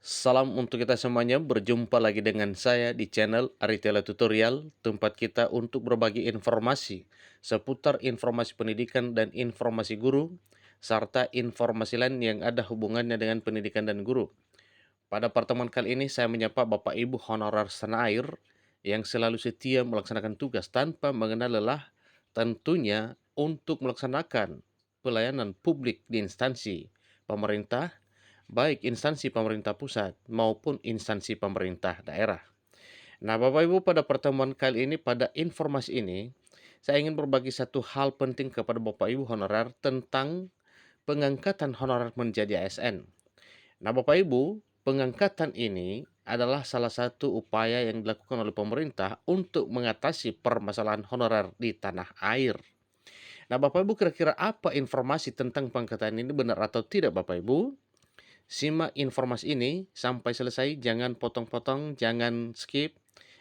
Salam untuk kita semuanya, berjumpa lagi dengan saya di channel Aritela Tutorial, tempat kita untuk berbagi informasi seputar informasi pendidikan dan informasi guru, serta informasi lain yang ada hubungannya dengan pendidikan dan guru. Pada pertemuan kali ini saya menyapa Bapak Ibu honorer setanah air yang selalu setia melaksanakan tugas tanpa mengenal lelah, tentunya untuk melaksanakan pelayanan publik di instansi pemerintah, baik instansi pemerintah pusat maupun instansi pemerintah daerah. Nah, Bapak Ibu, pada pertemuan kali ini, pada informasi ini, saya ingin berbagi satu hal penting kepada Bapak Ibu honorer tentang pengangkatan honorer menjadi ASN. Nah, Bapak Ibu, pengangkatan ini adalah salah satu upaya yang dilakukan oleh pemerintah untuk mengatasi permasalahan honorer di tanah air. Nah, Bapak Ibu, kira-kira apa informasi tentang pengangkatan ini, benar atau tidak, Bapak Ibu? Simak informasi ini sampai selesai, jangan potong-potong, jangan skip.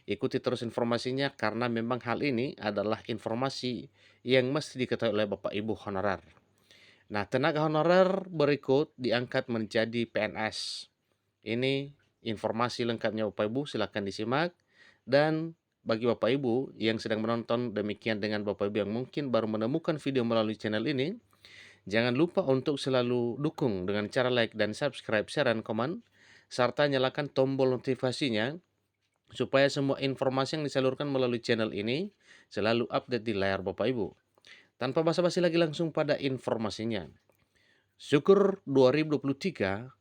Ikuti terus informasinya karena memang hal ini adalah informasi yang mesti diketahui oleh Bapak Ibu honorer. Nah, tenaga honorer berikut diangkat menjadi PNS. Ini informasi lengkapnya Bapak Ibu, silakan disimak. Dan bagi Bapak Ibu yang sedang menonton, demikian dengan Bapak Ibu yang mungkin baru menemukan video melalui channel ini, jangan lupa untuk selalu dukung dengan cara like dan subscribe, share, dan komen, serta nyalakan tombol notifikasinya supaya semua informasi yang disalurkan melalui channel ini selalu update di layar Bapak Ibu. Tanpa basa-basi lagi, langsung pada informasinya. Syukur 2023,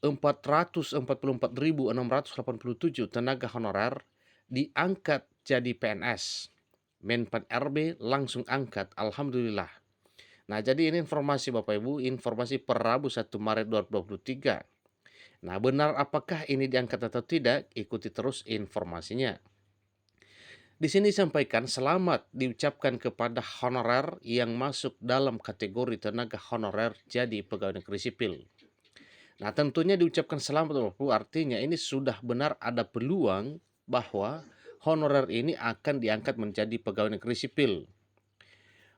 444.687 tenaga honorer diangkat jadi PNS. Menpan RB langsung angkat, alhamdulillah. Nah, jadi ini informasi Bapak Ibu, informasi per Rabu 1 Maret 2023. Nah, benar apakah ini diangkat atau tidak? Ikuti terus informasinya. Di sini disampaikan selamat diucapkan kepada honorer yang masuk dalam kategori tenaga honorer jadi pegawai negeri sipil. Nah, tentunya diucapkan selamat Bapak Ibu, artinya ini sudah benar ada peluang bahwa honorer ini akan diangkat menjadi pegawai negeri sipil.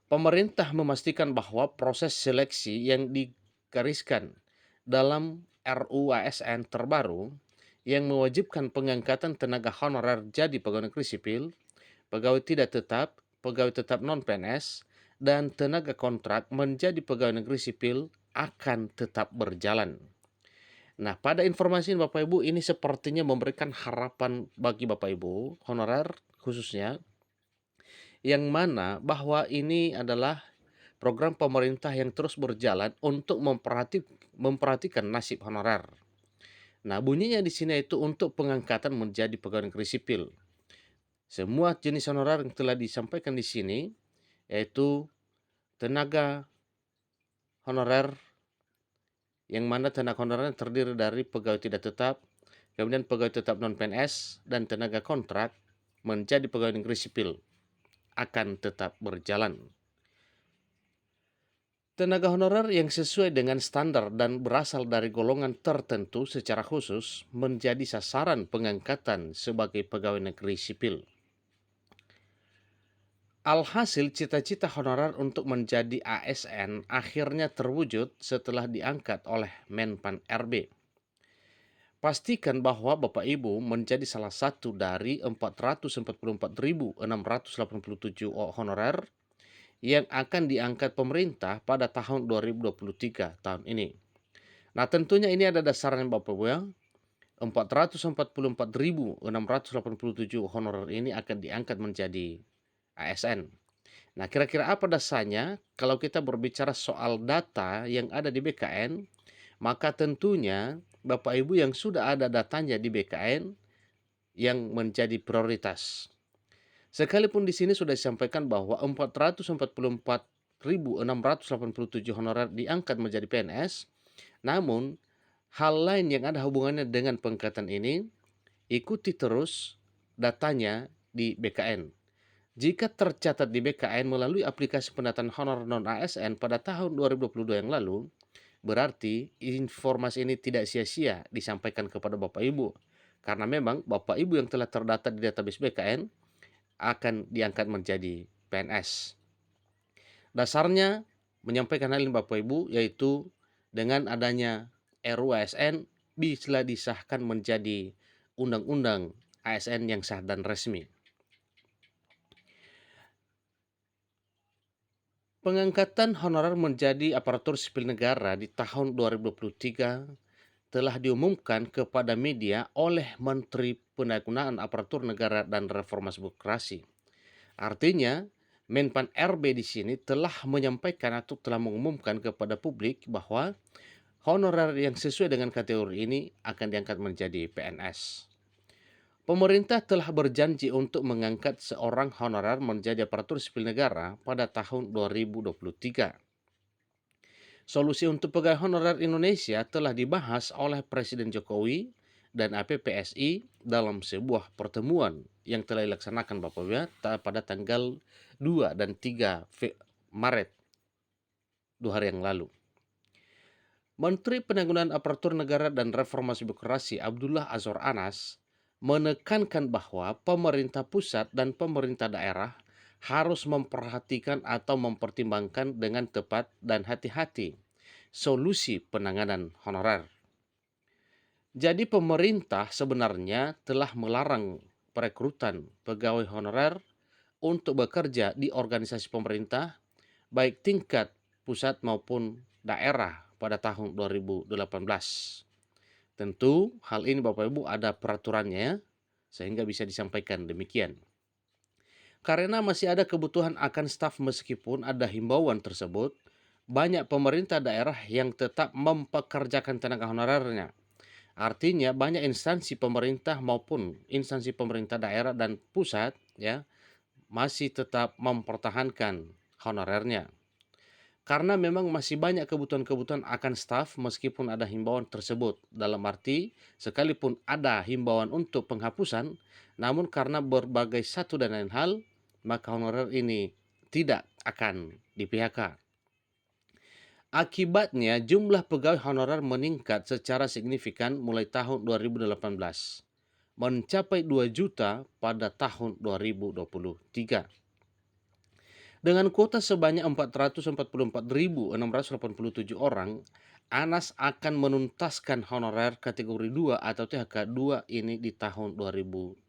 Pemerintah memastikan bahwa proses seleksi yang digariskan dalam RUU ASN terbaru yang mewajibkan pengangkatan tenaga honorer jadi pegawai negeri sipil, pegawai tidak tetap, pegawai tetap non-PNS, dan tenaga kontrak menjadi pegawai negeri sipil akan tetap berjalan. Nah, pada informasi ini Bapak Ibu, ini sepertinya memberikan harapan bagi Bapak Ibu honorer khususnya, yang mana bahwa ini adalah program pemerintah yang terus berjalan untuk memperhatikan nasib honorer. Nah, bunyinya di sini itu untuk pengangkatan menjadi pegawai negeri sipil. Semua jenis honorer yang telah disampaikan di sini, yaitu tenaga honorer, yang mana tenaga honorer terdiri dari pegawai tidak tetap, kemudian pegawai tetap non-PNS, dan tenaga kontrak menjadi pegawai negeri sipil akan tetap berjalan. Tenaga honorer yang sesuai dengan standar dan berasal dari golongan tertentu secara khusus menjadi sasaran pengangkatan sebagai pegawai negeri sipil. Alhasil, cita-cita honorer untuk menjadi ASN akhirnya terwujud setelah diangkat oleh Menpan RB. Pastikan bahwa Bapak Ibu menjadi salah satu dari 444.687 honorer yang akan diangkat pemerintah pada tahun 2023 tahun ini. Nah, tentunya ini ada dasarnya Bapak Ibu ya. 444.687 honorer ini akan diangkat menjadi ASN. Nah, kira-kira apa dasarnya? Kalau kita berbicara soal data yang ada di BKN, maka tentunya Bapak Ibu yang sudah ada datanya di BKN yang menjadi prioritas. Sekalipun di sini sudah disampaikan bahwa 444.687 honorer diangkat menjadi PNS, namun hal lain yang ada hubungannya dengan pengangkatan ini, ikuti terus datanya di BKN. Jika tercatat di BKN melalui aplikasi pendataan honor non-ASN pada tahun 2022 yang lalu, berarti informasi ini tidak sia-sia disampaikan kepada Bapak Ibu. Karena memang Bapak Ibu yang telah terdata di database BKN akan diangkat menjadi PNS. Dasarnya menyampaikan hal ini Bapak Ibu, yaitu dengan adanya RUU ASN bisa disahkan menjadi undang-undang ASN yang sah dan resmi. Pengangkatan honorer menjadi aparatur sipil negara di tahun 2023 telah diumumkan kepada media oleh Menteri Pendayagunaan Aparatur Negara dan Reformasi Birokrasi. Artinya, Menpan RB di sini telah menyampaikan atau telah mengumumkan kepada publik bahwa honorer yang sesuai dengan kategori ini akan diangkat menjadi PNS. Pemerintah telah berjanji untuk mengangkat seorang honorer menjadi aparatur sipil negara pada tahun 2023. Solusi untuk pegawai honorer Indonesia telah dibahas oleh Presiden Jokowi dan APPSI dalam sebuah pertemuan yang telah dilaksanakan Bapak Ibu pada tanggal 2 dan 3 Maret 2 hari yang lalu. Menteri Pendayagunaan Aparatur Negara dan Reformasi Birokrasi Abdullah Azwar Anas menekankan bahwa pemerintah pusat dan pemerintah daerah harus memperhatikan atau mempertimbangkan dengan tepat dan hati-hati solusi penanganan honorer. Jadi pemerintah sebenarnya telah melarang perekrutan pegawai honorer untuk bekerja di organisasi pemerintah baik tingkat pusat maupun daerah pada tahun 2018. Tentu hal ini Bapak Ibu ada peraturannya sehingga bisa disampaikan demikian. Karena masih ada kebutuhan akan staf meskipun ada himbauan tersebut, banyak pemerintah daerah yang tetap mempekerjakan tenaga honorernya. Artinya banyak instansi pemerintah maupun instansi pemerintah daerah dan pusat masih tetap mempertahankan honorernya. Karena memang masih banyak kebutuhan-kebutuhan akan staf meskipun ada himbauan tersebut. Dalam arti sekalipun ada himbauan untuk penghapusan, namun karena berbagai satu dan lain hal, maka honorer ini tidak akan di-PHK. Akibatnya jumlah pegawai honorer meningkat secara signifikan mulai tahun 2018, mencapai 2 juta pada tahun 2023. Dengan kuota sebanyak 444.687 orang, Anas akan menuntaskan honorer kategori 2 atau THK 2 ini di tahun 2018.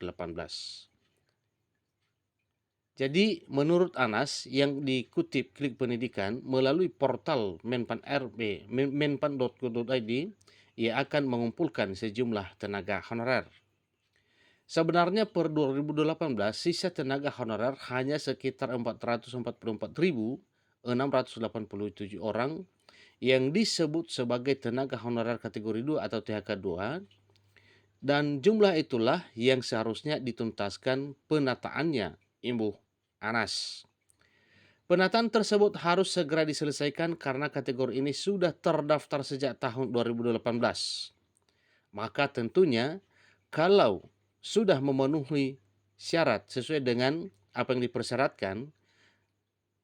Jadi menurut Anas yang dikutip Klik Pendidikan melalui portal Menpan RB menpan.go.id, ia akan mengumpulkan sejumlah tenaga honorer. Sebenarnya per 2018 sisa tenaga honorer hanya sekitar 444.687 orang yang disebut sebagai tenaga honorer kategori 2 atau THK 2, dan jumlah itulah yang seharusnya dituntaskan penataannya, imbuh Anas. Penataan tersebut harus segera diselesaikan karena kategori ini sudah terdaftar sejak tahun 2018. Maka tentunya kalau sudah memenuhi syarat sesuai dengan apa yang dipersyaratkan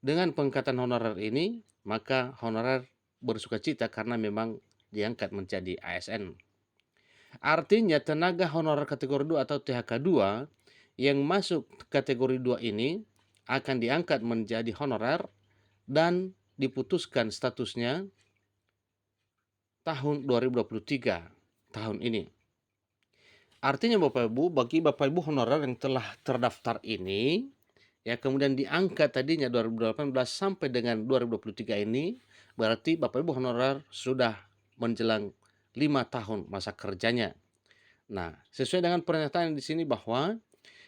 dengan pengangkatan honorer ini, maka honorer bersukacita karena memang diangkat menjadi ASN. Artinya tenaga honorer kategori 2 atau THK 2 yang masuk kategori 2 ini akan diangkat menjadi honorer dan diputuskan statusnya tahun 2023, tahun ini. Artinya Bapak Ibu, bagi Bapak Ibu honorer yang telah terdaftar ini, kemudian diangkat tadinya 2018 sampai dengan 2023 ini, berarti Bapak Ibu honorer sudah menjelang 5 tahun masa kerjanya. Nah, sesuai dengan pernyataan di sini bahwa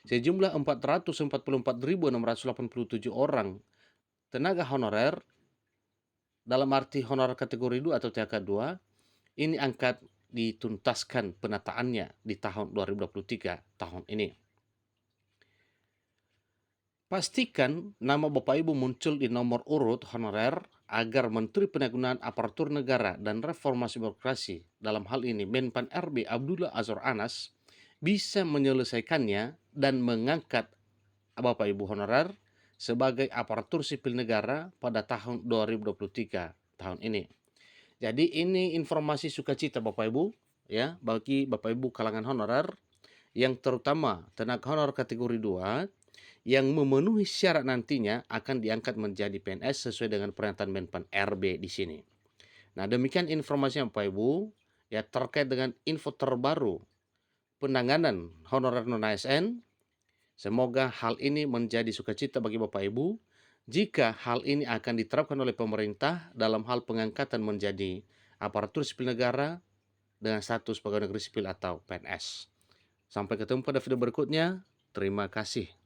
sejumlah 444.687 orang tenaga honorer dalam arti honorer kategori 2 atau THK 2 ini angkat dituntaskan penataannya di tahun 2023 tahun ini. Pastikan nama Bapak Ibu muncul di nomor urut honorer agar Menteri Pendayagunaan Aparatur Negara dan Reformasi Birokrasi, dalam hal ini Menpan RB Abdullah Azwar Anas, bisa menyelesaikannya dan mengangkat Bapak Ibu honorer sebagai aparatur sipil negara pada tahun 2023 tahun ini. Jadi ini informasi sukacita Bapak Ibu bagi Bapak Ibu kalangan honorer yang terutama tenaga honorer kategori 2 yang memenuhi syarat nantinya akan diangkat menjadi PNS sesuai dengan pernyataan Menpan RB di sini. Nah, demikian informasinya Bapak Ibu ya terkait dengan info terbaru penanganan honorer non-ASN. Semoga hal ini menjadi sukacita bagi Bapak Ibu jika hal ini akan diterapkan oleh pemerintah dalam hal pengangkatan menjadi aparatur sipil negara dengan status pegawai negeri sipil atau PNS. Sampai ketemu pada video berikutnya. Terima kasih.